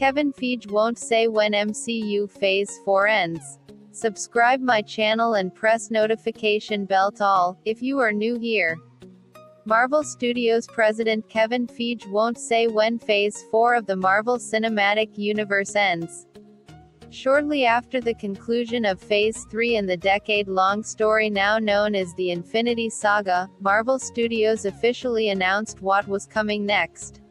Kevin Feige won't say when MCU Phase 4 ends. Subscribe my channel and press notification bell to all, if you are new here. Marvel Studios president Kevin Feige won't say when Phase 4 of the Marvel Cinematic Universe ends. Shortly after the conclusion of Phase 3 in the decade-long story now known as the Infinity Saga, Marvel Studios officially announced what was coming next.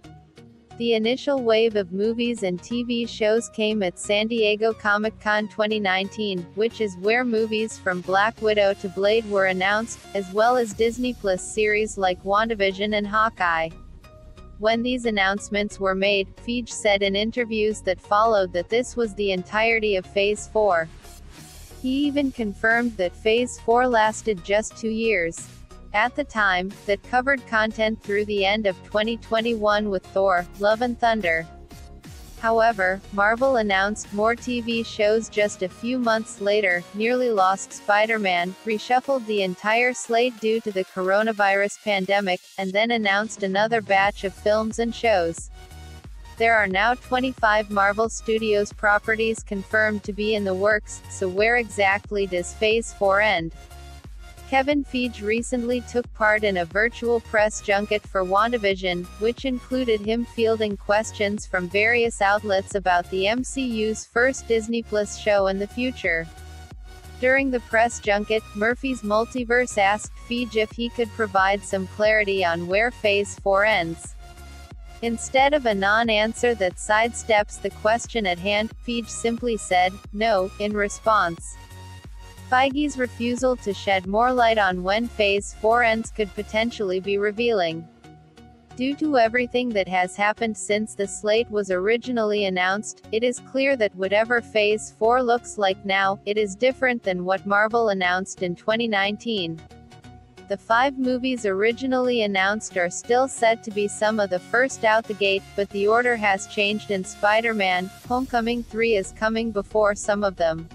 The initial wave of movies and TV shows came at San Diego Comic-Con 2019, which is where movies from Black Widow to Blade were announced, as well as Disney Plus series like WandaVision and Hawkeye. When these announcements were made, Feige said in interviews that followed that this was the entirety of Phase 4. He even confirmed that Phase 4 lasted just 2 years. At the time, that covered content through the end of 2021 with Thor: Love and Thunder. However, Marvel announced more TV shows just a few months later. Nearly Lost Spider-Man reshuffled the entire slate due to the coronavirus pandemic, and then announced another batch of films and shows. There are now 25 Marvel Studios properties confirmed to be in the works, so where exactly does Phase 4 end? Kevin Feige recently took part in a virtual press junket for WandaVision, which included him fielding questions from various outlets about the MCU's first Disney Plus show and the future. During the press junket, Murphy's Multiverse asked Feige if he could provide some clarity on where Phase 4 ends. Instead of a non-answer that sidesteps the question at hand, Feige simply said, "No," in response. Feige's refusal to shed more light on when Phase 4 ends could potentially be revealing. Due to everything that has happened since the slate was originally announced, it is clear that whatever Phase 4 looks like now, it is different than what Marvel announced in 2019. The 5 movies originally announced are still set to be some of the first out the gate, but the order has changed and Spider-Man: Homecoming 3 is coming before some of them.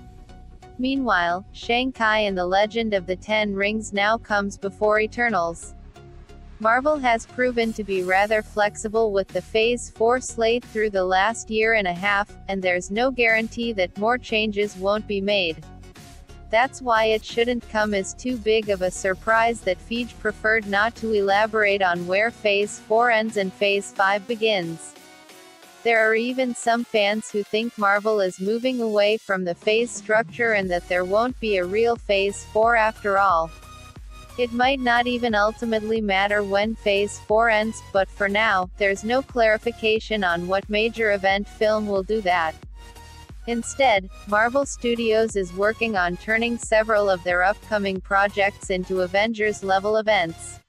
Meanwhile, Shang-Chi and the Legend of the Ten Rings now comes before Eternals. Marvel has proven to be rather flexible with the Phase 4 slate through the last year and a half, and there's no guarantee that more changes won't be made. That's why it shouldn't come as too big of a surprise that Feige preferred not to elaborate on where Phase 4 ends and Phase 5 begins. There are even some fans who think Marvel is moving away from the phase structure and that there won't be a real Phase 4 after all. It might not even ultimately matter when Phase 4 ends, but for now, there's no clarification on what major event film will do that. Instead, Marvel Studios is working on turning several of their upcoming projects into Avengers-level events.